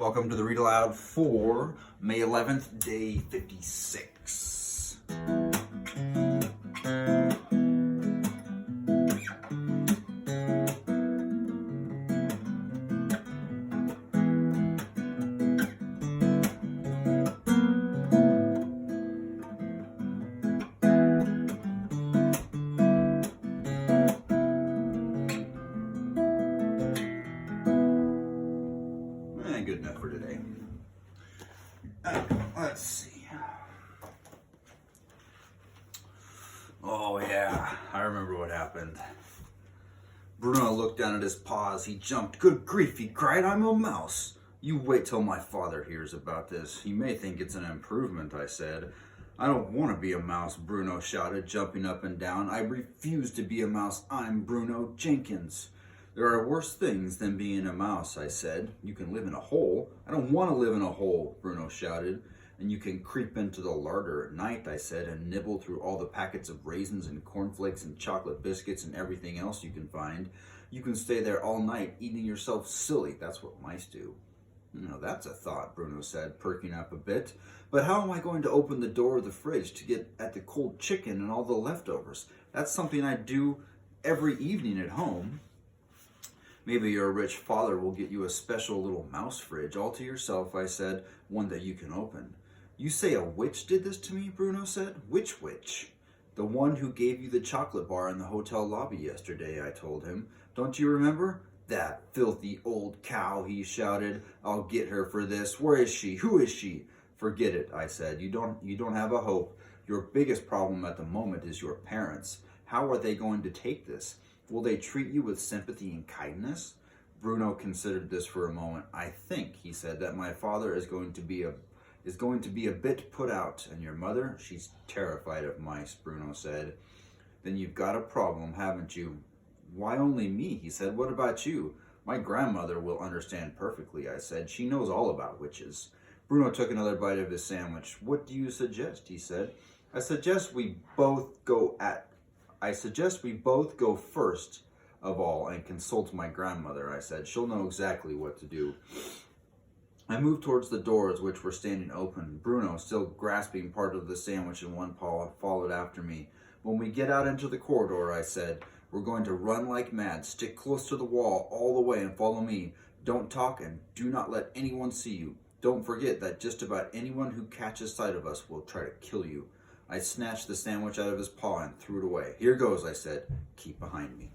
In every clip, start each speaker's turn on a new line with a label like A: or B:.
A: Welcome to the Read Aloud for May 11th, day 56. Good enough for today. Let's see. Oh yeah, I remember what happened. Bruno looked down at his paws. He jumped. Good grief, he cried, I'm a mouse. You wait till my father hears about this. He may think it's an improvement, I said. I don't want to be a mouse, Bruno shouted, jumping up and down. I refuse to be a mouse. I'm Bruno Jenkins. There are worse things than being a mouse, I said. You can live in a hole. I don't want to live in a hole, Bruno shouted. And you can creep into the larder at night, I said, and nibble through all the packets of raisins and cornflakes and chocolate biscuits and everything else you can find. You can stay there all night eating yourself silly. That's what mice do. No, that's a thought, Bruno said, perking up a bit. But how am I going to open the door of the fridge to get at the cold chicken and all the leftovers? That's something I do every evening at home. Maybe your rich father will get you a special little mouse fridge all to yourself, I said, one that you can open. You say a witch did this to me, Bruno said. Which witch? The one who gave you the chocolate bar in the hotel lobby yesterday, I told him. Don't you remember? That filthy old cow, he shouted. I'll get her for this. Where is she? Who is she? Forget it, I said. You don't have a hope. Your biggest problem at the moment is your parents. How are they going to take this? Will they treat you with sympathy and kindness? Bruno considered this for a moment. I think, he said, that my father is going to be a bit put out, and your mother, she's terrified of mice, Bruno said. Then you've got a problem, haven't you? Why only me? He said. What about you? My grandmother will understand perfectly, I said. She knows all about witches. Bruno took another bite of his sandwich. What do you suggest? He said. I suggest we both go first of all and consult my grandmother, I said. She'll know exactly what to do. I moved towards the doors, which were standing open. Bruno, still grasping part of the sandwich in one paw, followed after me. When we get out into the corridor, I said, we're going to run like mad. Stick close to the wall all the way and follow me. Don't talk and do not let anyone see you. Don't forget that just about anyone who catches sight of us will try to kill you. I snatched the sandwich out of his paw and threw it away. Here goes, I said. Keep behind me.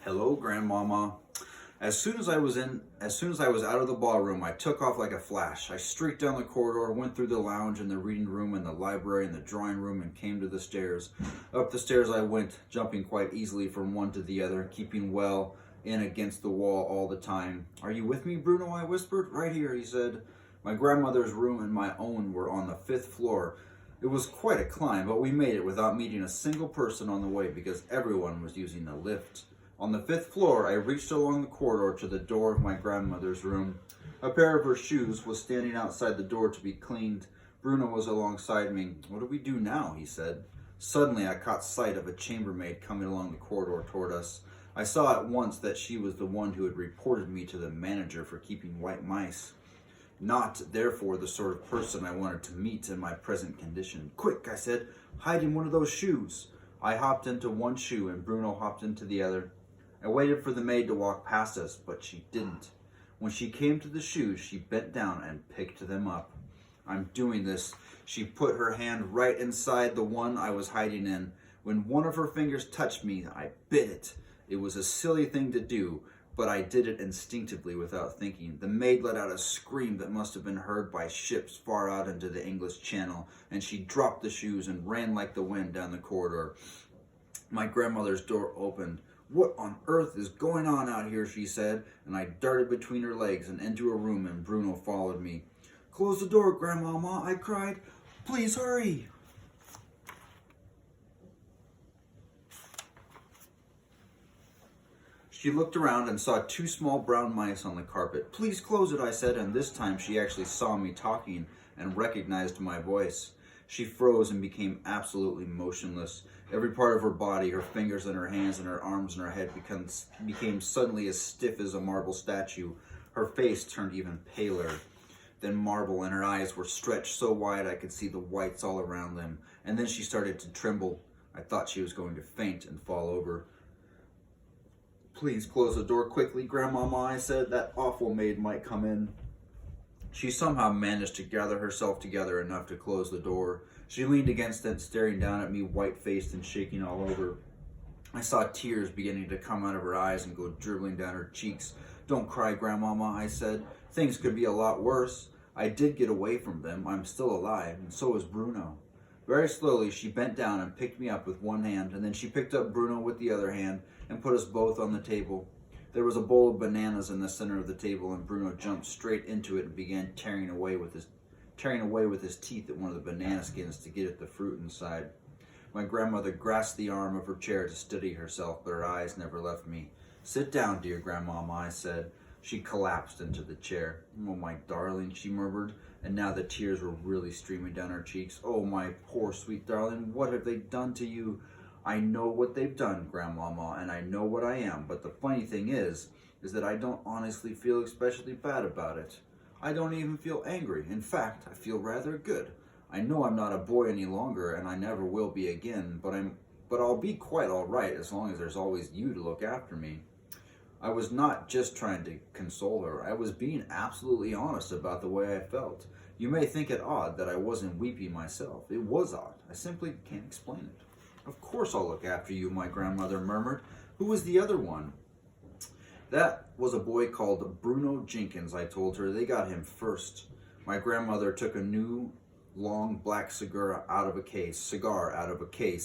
A: Hello, Grandmama. As soon as I was out of the ballroom, I took off like a flash. I streaked down the corridor, went through the lounge and the reading room and the library and the drawing room and came to the stairs. Up the stairs I went, jumping quite easily from one to the other, keeping well in against the wall all the time. Are you with me, Bruno? I whispered. Right here, he said. My grandmother's room and my own were on the 5th floor. It was quite a climb, but we made it without meeting a single person on the way because everyone was using the lift. On the 5th floor, I reached along the corridor to the door of my grandmother's room. A pair of her shoes was standing outside the door to be cleaned. Bruno was alongside me. What do we do now? He said. Suddenly, I caught sight of a chambermaid coming along the corridor toward us. I saw at once that she was the one who had reported me to the manager for keeping white mice. Not, therefore, the sort of person I wanted to meet in my present condition. Quick, I said, hide in one of those shoes. I hopped into one shoe and Bruno hopped into the other. I waited for the maid to walk past us, but she didn't. When she came to the shoes, she bent down and picked them up. I'm doing this. She put her hand right inside the one I was hiding in. When one of her fingers touched me, I bit it. It was a silly thing to do, but I did it instinctively without thinking. The maid let out a scream that must have been heard by ships far out into the English Channel, and she dropped the shoes and ran like the wind down the corridor. My grandmother's door opened. What on earth is going on out here, she said, and I darted between her legs and into a room, and Bruno followed me. Close the door, Grandmama, I cried. Please hurry. She looked around and saw 2 small brown mice on the carpet. Please close it, I said, and this time she actually saw me talking and recognized my voice. She froze and became absolutely motionless. Every part of her body, her fingers and her hands and her arms and her head became suddenly as stiff as a marble statue. Her face turned even paler than marble, and her eyes were stretched so wide I could see the whites all around them. And then she started to tremble. I thought she was going to faint and fall over. "Please close the door quickly, Grandmama," I said. "That awful maid might come in." She somehow managed to gather herself together enough to close the door. She leaned against it, staring down at me, white-faced and shaking all over. I saw tears beginning to come out of her eyes and go dribbling down her cheeks. "Don't cry, Grandmama," I said. "Things could be a lot worse. I did get away from them. I'm still alive, and so is Bruno." Very slowly, she bent down and picked me up with one hand, and then she picked up Bruno with the other hand and put us both on the table. There was a bowl of bananas in the center of the table, and Bruno jumped straight into it and began tearing away with his teeth at one of the banana skins to get at the fruit inside. My grandmother grasped the arm of her chair to steady herself, but her eyes never left me. "Sit down, dear Grandmama," I said. She collapsed into the chair. "Oh, my darling," she murmured, and now the tears were really streaming down her cheeks. "Oh, my poor sweet darling, what have they done to you?" "I know what they've done, Grandmama, and I know what I am, but the funny thing is that I don't honestly feel especially bad about it. I don't even feel angry. In fact, I feel rather good. I know I'm not a boy any longer, and I never will be again, but I'll be quite all right as long as there's always you to look after me." I was not just trying to console her. I was being absolutely honest about the way I felt. You may think it odd that I wasn't weepy myself. It was odd. I simply can't explain it. "Of course I'll look after you," my grandmother murmured. "Who was the other one?" "That was a boy called Bruno Jenkins," I told her. "They got him first." My grandmother took a new long black cigar out of a case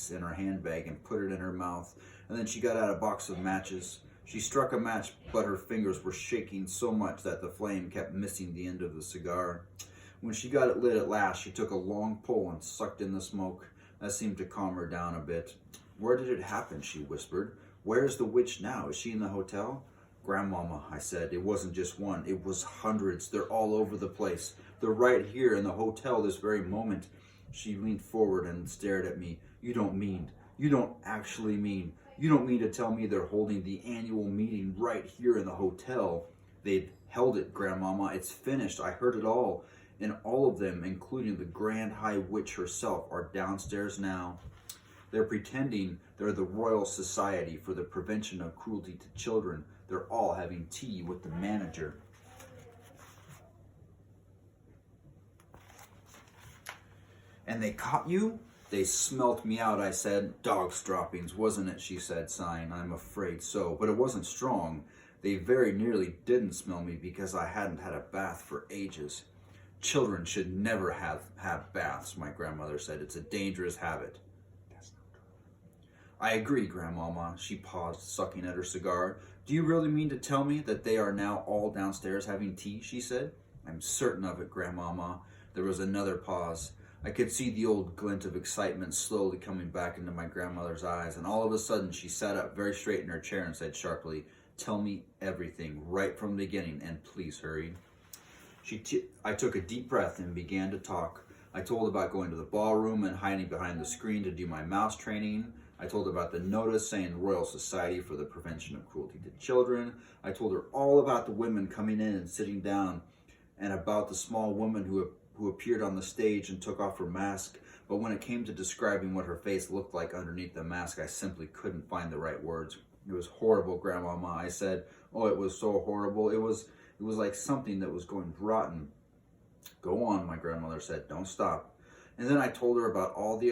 A: in her handbag and put it in her mouth, and then she got out a box of matches. She struck a match, but her fingers were shaking so much that the flame kept missing the end of the cigar. When she got it lit at last, she took a long pull and sucked in the smoke. That seemed to calm her down a bit. "Where did it happen?" she whispered. "Where is the witch now? Is she in the hotel?" "Grandmama," I said, "it wasn't just one. It was hundreds. They're all over the place. They're right here in the hotel this very moment." She leaned forward and stared at me. You don't actually mean to tell me they're holding the annual meeting right here in the hotel?" "They've held it, Grandmama. It's finished. I heard it all. And all of them, including the Grand High Witch herself, are downstairs now. They're pretending they're the Royal Society for the Prevention of Cruelty to Children. They're all having tea with the manager." "And they caught you?" "They smelt me out," I said. "Dog's droppings, wasn't it?" she said, sighing. "I'm afraid so, but it wasn't strong. They very nearly didn't smell me because I hadn't had a bath for ages." "Children should never have baths," my grandmother said. "It's a dangerous habit." "That's not true." "I agree, Grandmama." She paused, sucking at her cigar. "Do you really mean to tell me that they are now all downstairs having tea?" she said. "I'm certain of it, Grandmama." There was another pause. I could see the old glint of excitement slowly coming back into my grandmother's eyes, and all of a sudden she sat up very straight in her chair and said sharply, "Tell me everything, right from the beginning, and please hurry." I took a deep breath and began to talk. I told about going to the ballroom and hiding behind the screen to do my mouse training. I told her about the notice saying Royal Society for the Prevention of Cruelty to Children. I told her all about the women coming in and sitting down, and about the small woman who appeared on the stage and took off her mask. But when it came to describing what her face looked like underneath the mask, I simply couldn't find the right words. "It was horrible, Grandmama," I said. "Oh, it was so horrible. It was like something that was going rotten." "Go on," my grandmother said. "Don't stop." And then I told her about all the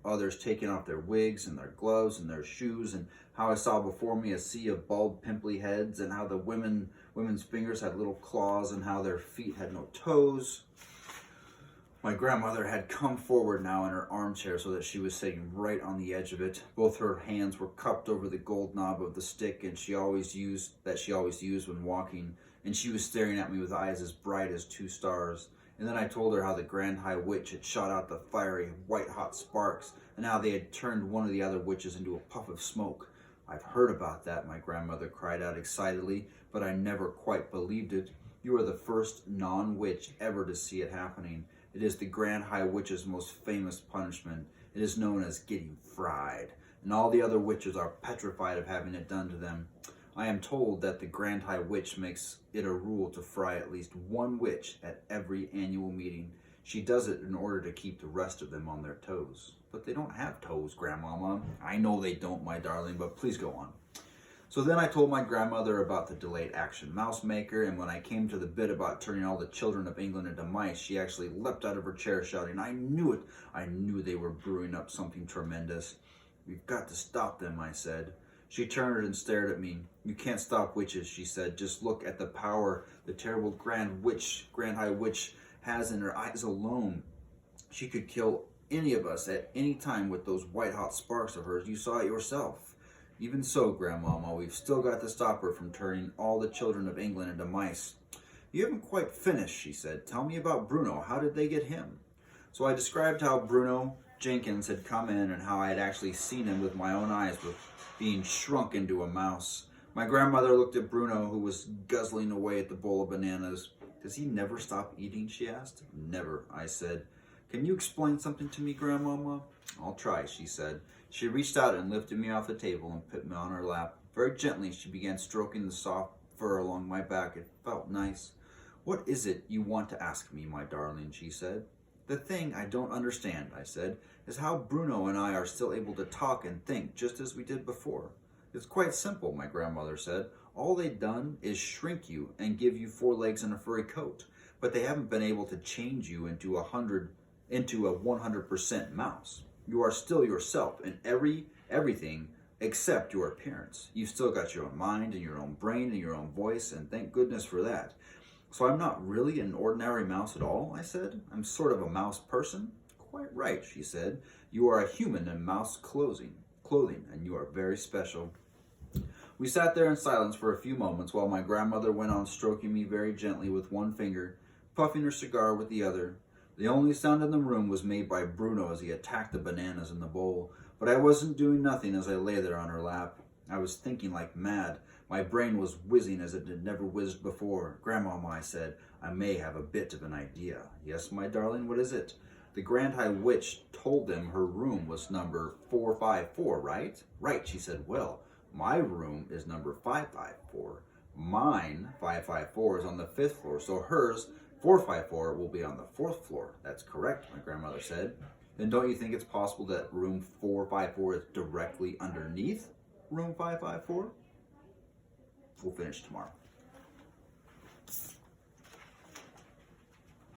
A: others taking off their wigs and their gloves and their shoes, and how I saw before me a sea of bald, pimply heads, and how the women's fingers had little claws, and how their feet had no toes. My grandmother had come forward now in her armchair so that she was sitting right on the edge of it. Both her hands were cupped over the gold knob of the stick she always used when walking, and she was staring at me with eyes as bright as 2 stars. And then I told her how the Grand High Witch had shot out the fiery, white-hot sparks, and how they had turned one of the other witches into a puff of smoke. "I've heard about that," my grandmother cried out excitedly, "but I never quite believed it. You are the first non-witch ever to see it happening. It is the Grand High Witch's most famous punishment. It is known as getting fried, and all the other witches are petrified of having it done to them. I am told that the Grand High Witch makes it a rule to fry at least one witch at every annual meeting. She does it in order to keep the rest of them on their toes. But they don't have toes, Grandmama. I know they don't, my darling, but please go on. So then I told my grandmother about the delayed action mouse maker, and when I came to the bit about turning all the children of England into mice, she actually leapt out of her chair shouting, I knew it! I knew they were brewing up something tremendous. We've got to stop them, I said. She turned and stared at me. You can't stop witches, she said. Just look at the power the terrible Grand High Witch has in her eyes alone. She could kill any of us at any time with those white-hot sparks of hers. You saw it yourself. Even so, Grandmama, we've still got to stop her from turning all the children of England into mice. You haven't quite finished, she said. Tell me about Bruno. How did they get him? So I described how Bruno Jenkins had come in and how I had actually seen him with my own eyes being shrunk into a mouse. My grandmother looked at Bruno, who was guzzling away at the bowl of bananas. Does he never stop eating, she asked. Never, I said. Can you explain something to me, Grandmama? I'll try, she said. She reached out and lifted me off the table and put me on her lap. Very gently, she began stroking the soft fur along my back. It felt nice. What is it you want to ask me, my darling, she said. The thing I don't understand, I said, is how Bruno and I are still able to talk and think just as we did before. It's quite simple, my grandmother said. All they've done is shrink you and give you 4 legs and a furry coat, but they haven't been able to change you into a 100% mouse. You are still yourself in everything except your appearance. You've still got your own mind and your own brain and your own voice, and thank goodness for that. So I'm not really an ordinary mouse at all, I said. I'm sort of a mouse person. Quite right, she said. You are a human in mouse clothing, and you are very special. We sat there in silence for a few moments while my grandmother went on stroking me very gently with one finger, puffing her cigar with the other. The only sound in the room was made by Bruno as he attacked the bananas in the bowl, but I wasn't doing nothing as I lay there on her lap. I was thinking like mad. My brain was whizzing as it had never whizzed before. Grandmama, I said, I may have a bit of an idea. Yes, my darling, what is it? The Grand High Witch told them her room was number 454, right? Right, she said. Well, my room is number 554. Mine, 554, is on the 5th floor, so hers, 454, will be on the 4th floor. That's correct, my grandmother said. Then don't you think it's possible that room 454 is directly underneath room 554? We'll finish tomorrow.